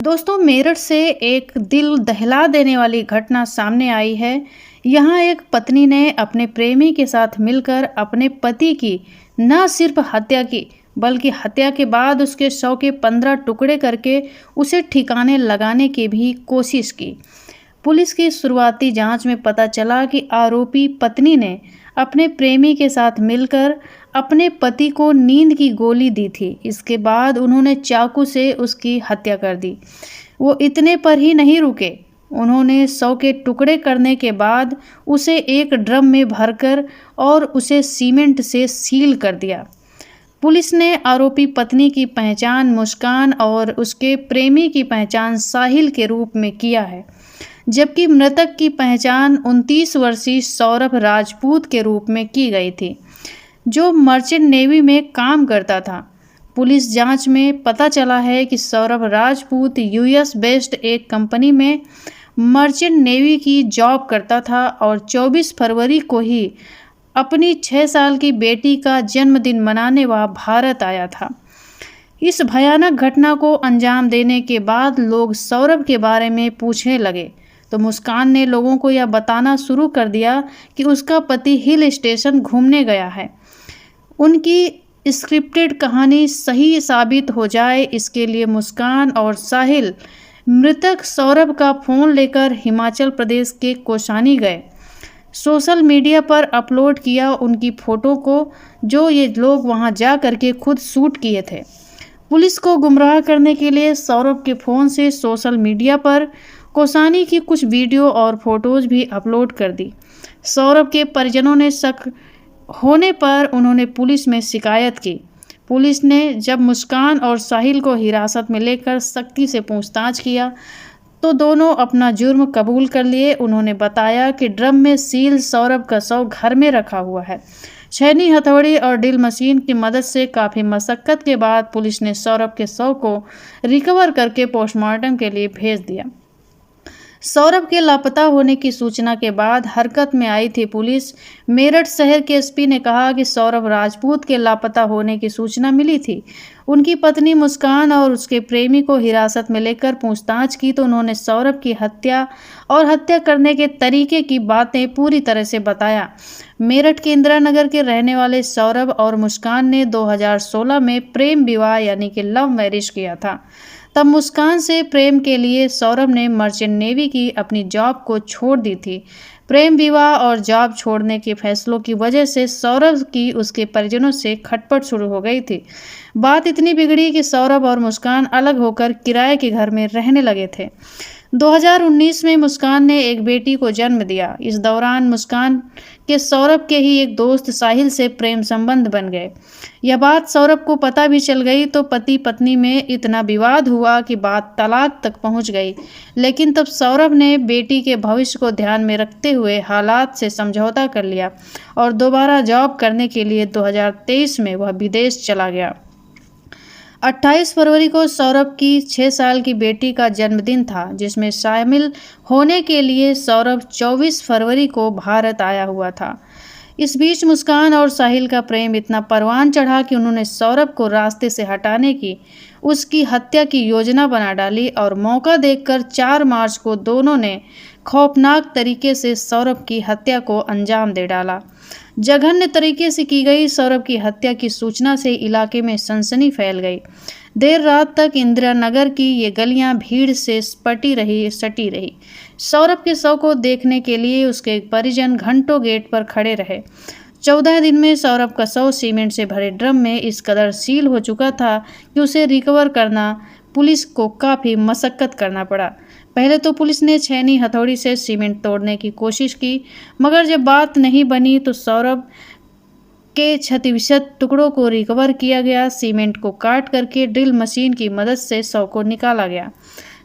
दोस्तों, मेरठ से एक दिल दहला देने वाली घटना सामने आई है। यहाँ एक पत्नी ने अपने प्रेमी के साथ मिलकर अपने पति की न सिर्फ हत्या की, बल्कि हत्या के बाद उसके शव के 15 टुकड़े करके उसे ठिकाने लगाने की भी कोशिश की। पुलिस की शुरुआती जांच में पता चला कि आरोपी पत्नी ने अपने प्रेमी के साथ मिलकर अपने पति को नींद की गोली दी थी। इसके बाद उन्होंने चाकू से उसकी हत्या कर दी। वो इतने पर ही नहीं रुके, उन्होंने शव के टुकड़े करने के बाद उसे एक ड्रम में भरकर और उसे सीमेंट से सील कर दिया। पुलिस ने आरोपी पत्नी की पहचान मुस्कान और उसके प्रेमी की पहचान साहिल के रूप में किया है, जबकि मृतक की पहचान 29 वर्षीय सौरभ राजपूत के रूप में की गई थी, जो मर्चेंट नेवी में काम करता था। पुलिस जांच में पता चला है कि सौरभ राजपूत यूएस बेस्ड एक कंपनी में मर्चेंट नेवी की जॉब करता था और 24 फरवरी को ही अपनी 6 साल की बेटी का जन्मदिन मनाने वह भारत आया था। इस भयानक घटना को अंजाम देने के बाद लोग सौरभ के बारे में पूछने लगे, तो मुस्कान ने लोगों को यह बताना शुरू कर दिया कि उसका पति हिल स्टेशन घूमने गया है। उनकी स्क्रिप्टेड कहानी सही साबित हो जाए, इसके लिए मुस्कान और साहिल मृतक सौरभ का फ़ोन लेकर हिमाचल प्रदेश के कौसानी गए। सोशल मीडिया पर अपलोड किया उनकी फ़ोटो को, जो ये लोग वहां जा करके खुद शूट किए थे। पुलिस को गुमराह करने के लिए सौरभ के फ़ोन से सोशल मीडिया पर कौसानी की कुछ वीडियो और फोटोज़ भी अपलोड कर दी। सौरभ के परिजनों ने शक होने पर उन्होंने पुलिस में शिकायत की। पुलिस ने जब मुस्कान और साहिल को हिरासत में लेकर सख्ती से पूछताछ किया तो दोनों अपना जुर्म कबूल कर लिए। उन्होंने बताया कि ड्रम में सील सौरभ का शव घर में रखा हुआ है। छेनी हथौड़ी और ड्रिल मशीन की मदद से काफ़ी मशक्क़त के बाद पुलिस ने सौरभ के शव को रिकवर करके पोस्टमार्टम के लिए भेज दिया। सौरभ के लापता होने की सूचना के बाद हरकत में आई थी पुलिस। मेरठ शहर के एसपी ने कहा कि सौरभ राजपूत के लापता होने की सूचना मिली थी। उनकी पत्नी मुस्कान और उसके प्रेमी को हिरासत में लेकर पूछताछ की तो उन्होंने सौरभ की हत्या और हत्या करने के तरीके की बातें पूरी तरह से बताया। मेरठ के इंदिरा नगर के रहने वाले सौरभ और मुस्कान ने 2016 में प्रेम विवाह यानी कि लव मैरिज किया था। तब मुस्कान से प्रेम के लिए सौरभ ने मर्चेंट नेवी की अपनी जॉब को छोड़ दी थी। प्रेम विवाह और जॉब छोड़ने के फैसलों की वजह से सौरभ की उसके परिजनों से खटपट शुरू हो गई थी। बात इतनी बिगड़ी कि सौरभ और मुस्कान अलग होकर किराए के घर में रहने लगे थे। 2019 में मुस्कान ने एक बेटी को जन्म दिया। इस दौरान मुस्कान के सौरभ के ही एक दोस्त साहिल से प्रेम संबंध बन गए। यह बात सौरभ को पता भी चल गई तो पति पत्नी में इतना विवाद हुआ कि बात तलाक तक पहुंच गई। लेकिन तब सौरभ ने बेटी के भविष्य को ध्यान में रखते हुए हालात से समझौता कर लिया और दोबारा जॉब करने के लिए 2023 में वह विदेश चला गया। 28 फरवरी को सौरभ की 6 साल की बेटी का जन्मदिन था, जिसमें शामिल होने के लिए सौरभ 24 फरवरी को भारत आया हुआ था। इस बीच मुस्कान और साहिल का प्रेम इतना परवान चढ़ा कि उन्होंने सौरभ को रास्ते से हटाने की उसकी हत्या की योजना बना डाली और मौका देखकर 4 मार्च को दोनों ने खौफनाक तरीके से सौरभ की हत्या को अंजाम दे डाला। जघन्य तरीके से की गई सौरभ की हत्या की सूचना से इलाके में सनसनी फैल गई। देर रात तक इंदिरा नगर की ये गलियां भीड़ से सटी रही। सौरभ के शव को देखने के लिए उसके परिजन घंटों गेट पर खड़े रहे। 14 दिन में सौरभ का शव सीमेंट से भरे ड्रम में इस कदर सील हो चुका था कि उसे रिकवर करना पुलिस को काफ़ी मशक्क़त करना पड़ा। पहले तो पुलिस ने छेनी हथौड़ी से सीमेंट तोड़ने की कोशिश की, मगर जब बात नहीं बनी तो सौरभ के क्षतिग्रस्त टुकड़ों को रिकवर किया गया। सीमेंट को काट करके ड्रिल मशीन की मदद से शव को निकाला गया।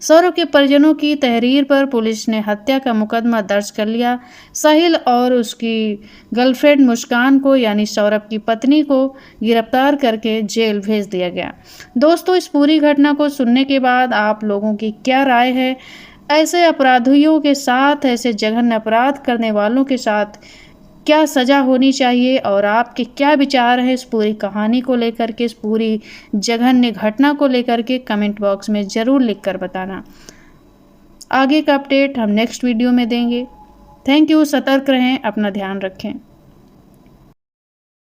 सौरभ के परिजनों की तहरीर पर पुलिस ने हत्या का मुकदमा दर्ज कर लिया। साहिल और उसकी गर्लफ्रेंड मुस्कान को यानी सौरभ की पत्नी को गिरफ्तार करके जेल भेज दिया गया। दोस्तों, इस पूरी घटना को सुनने के बाद आप लोगों की क्या राय है? ऐसे अपराधियों के साथ, ऐसे जघन्य अपराध करने वालों के साथ क्या सज़ा होनी चाहिए और आपके क्या विचार हैं इस पूरी कहानी को लेकर के, इस पूरी जघन्य घटना को लेकर के कमेंट बॉक्स में ज़रूर लिख कर बताना। आगे का अपडेट हम नेक्स्ट वीडियो में देंगे। Thank you. सतर्क रहें, अपना ध्यान रखें।